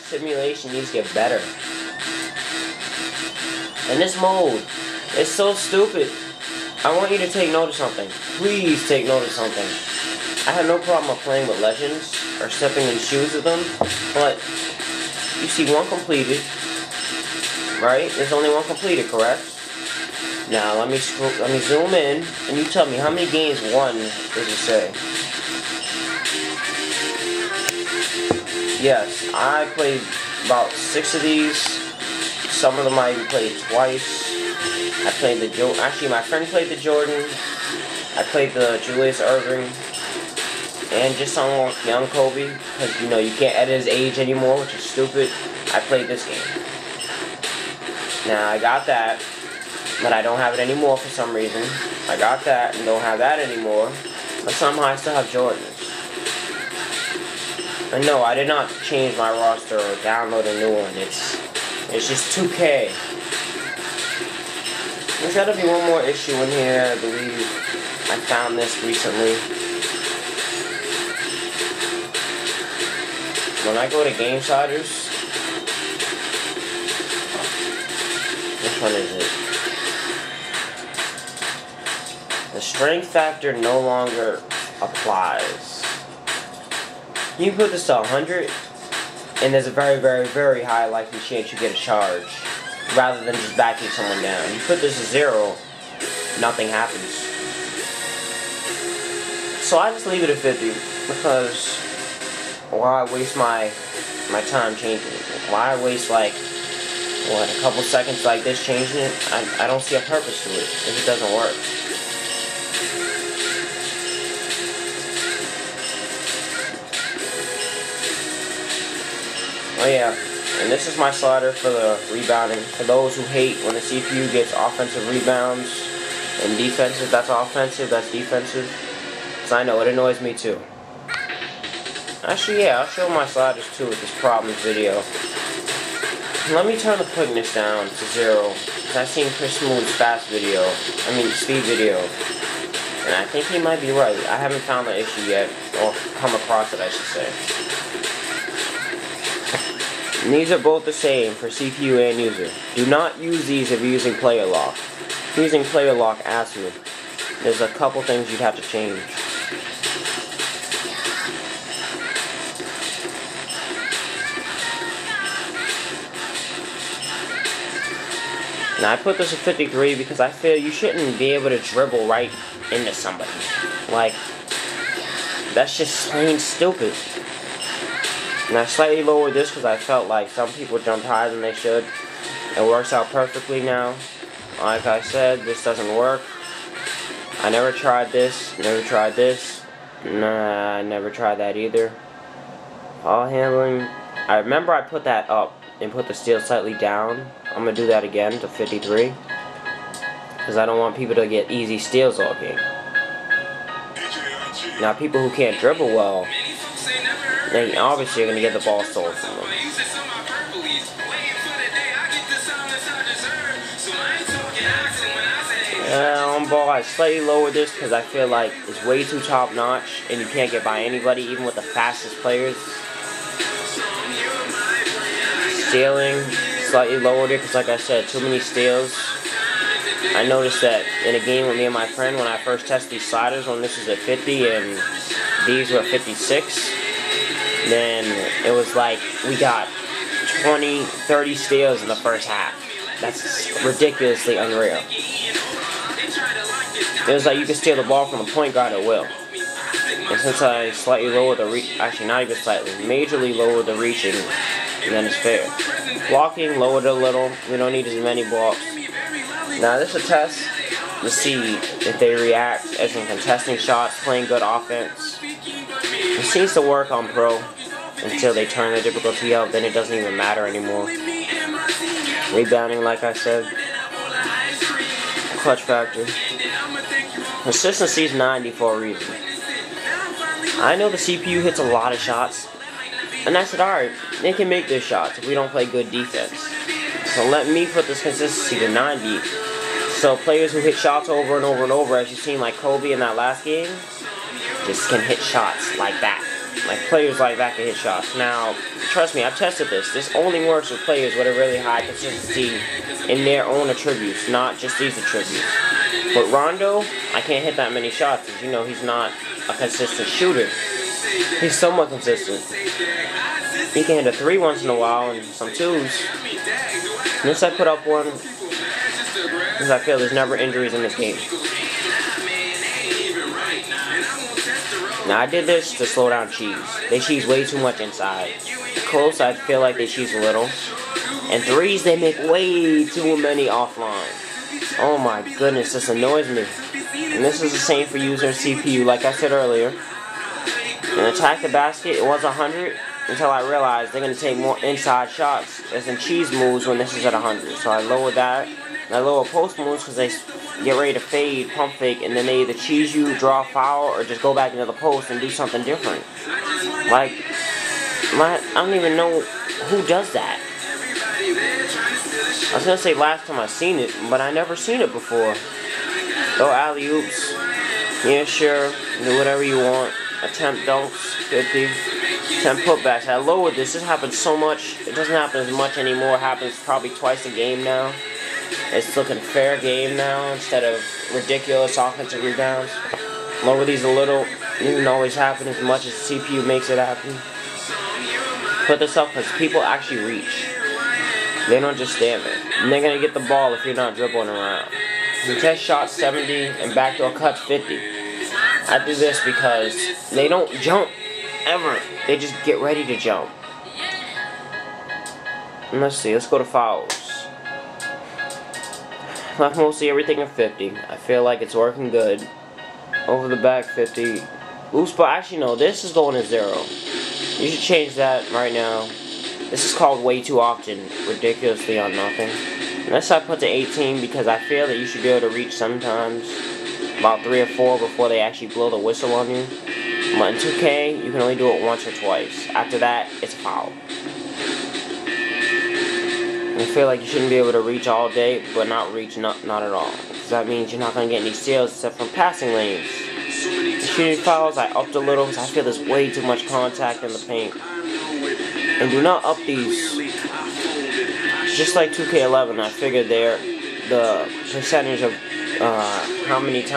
simulation needs to get better. And this mode is so stupid. I want you to take note of something. Please take note of something. I have no problem with playing with legends or stepping in the shoes of them, but you see one completed, right? There's only one completed, correct? Now let me zoom in, and you tell me how many games won does it say? Yes, I played about 6 of these. Some of them I even played twice. I played the actually my friend played the Jordan. I played the Julius Erving. And just on young Kobe, because you know you can't edit his age anymore, which is stupid. I played this game. Now I got that, but I don't have it anymore for some reason. I got that and don't have that anymore, but somehow I still have Jordans. And no, I did not change my roster or download a new one. It's just 2K. There's gotta be one more issue in here, I believe. I found this recently. When I go to GameSiders, which one is it? The strength factor no longer applies. You put this to 100, and there's a very, very, very high likely chance you get a charge, rather than just backing someone down. You put this to 0, nothing happens. So I just leave it at 50, because why waste my time changing it? Why waste like, what, a couple seconds like this changing it? I don't see a purpose to it if it doesn't work. Oh yeah, and this is my slider for the rebounding. For those who hate when the CPU gets offensive rebounds and defensive, that's offensive, that's defensive. Because I know it annoys me too. Actually, yeah, I'll show my sliders too with this problems video. Let me turn the quickness down to 0. Because I've seen Chris Smooth's speed video. And I think he might be right. I haven't found the issue yet, or come across it, I should say. And these are both the same for CPU and user. Do not use these if you're using player lock. If you're using player lock, ask me. There's a couple things you'd have to change. Now I put this at 53 because I feel you shouldn't be able to dribble right into somebody. Like, that's just plain stupid. And I slightly lowered this because I felt like some people jumped higher than they should. It works out perfectly now. Like I said, this doesn't work. I never tried this, never tried this. Nah, I never tried that either. Ball handling. I remember I put that up and put the steal slightly down. I'm going to do that again to 53. Because I don't want people to get easy steals all game. Now people who can't dribble well, they obviously are going to get the ball stolen from them. On ball, I slightly lowered this because I feel like it's way too top notch and you can't get by anybody, even with the fastest players. Stealing, slightly lowered it because, like I said, too many steals. I noticed that in a game with me and my friend, when I first tested these sliders, when this was at 50 and these were at 56, then it was like we got 20, 30 steals in the first half. That's ridiculously unreal. It was like you could steal the ball from the point guard at will. And since I slightly lowered the reach, actually not even slightly, majorly lowered the reaching, and then it's fair. Blocking, lowered it a little. We don't need as many blocks. Now this is a test to see if they react as in contesting shots, playing good offense. It seems to work on pro until they turn the difficulty up, then it doesn't even matter anymore. Rebounding, like I said. Clutch factor. Consistency is 90 for a reason. I know the CPU hits a lot of shots, and I said, alright, they can make their shots if we don't play good defense. So let me put this consistency to 90. So players who hit shots over and over and over, as you've seen like Kobe in that last game, just can hit shots like that. Like, players like that can hit shots. Now, trust me, I've tested this. This only works with players with a really high consistency in their own attributes, not just these attributes. But Rondo, I can't hit that many shots, as you know, he's not a consistent shooter. He's somewhat consistent. He can hit a 3 once in a while and some 2s. Once I put up one, because I feel there's never injuries in this game. Now, I did this to slow down cheese. They cheese way too much inside. Close, I feel like they cheese a little. And 3s, they make way too many offline. Oh my goodness, this annoys me. And this is the same for user CPU, like I said earlier. And attack the basket, it was 100 until I realized they're going to take more inside shots as in cheese moves when this is at 100. So I lowered that. And I lower post moves because they get ready to fade, pump fake, and then they either cheese you, draw a foul, or just go back into the post and do something different. Like, I don't even know who does that. I was going to say last time I seen it, but I never seen it before. Throw alley-oops. Yeah, sure. Do whatever you want. Attempt dunks, 50. Attempt putbacks. I lowered this. This happens so much. It doesn't happen as much anymore. It happens probably twice a game now. It's looking fair game now instead of ridiculous offensive rebounds. Lower these a little. It doesn't always happen as much as the CPU makes it happen. Put this up because people actually reach. They don't just stand there. And they're going to get the ball if you're not dribbling around. Contest shot 70 and backdoor cuts 50. I do this because they don't jump ever. They just get ready to jump. And let's see. Let's go to fouls. Left mostly everything at 50. I feel like it's working good. Over the back 50. Loose ball. Actually, no. This is going to 0. You should change that right now. This is called way too often. Ridiculously on nothing. Unless I put to 18 because I feel that you should be able to reach sometimes. About 3 or 4 before they actually blow the whistle on you. But in 2K, you can only do it once or twice. After that, it's a foul. I feel like you shouldn't be able to reach all day, but not reach not at all. Because that means you're not going to get any steals except from passing lanes. The shooting fouls, I upped a little because I feel there's way too much contact in the paint. And do not up these. Just like 2K11, I figured the percentage of how many times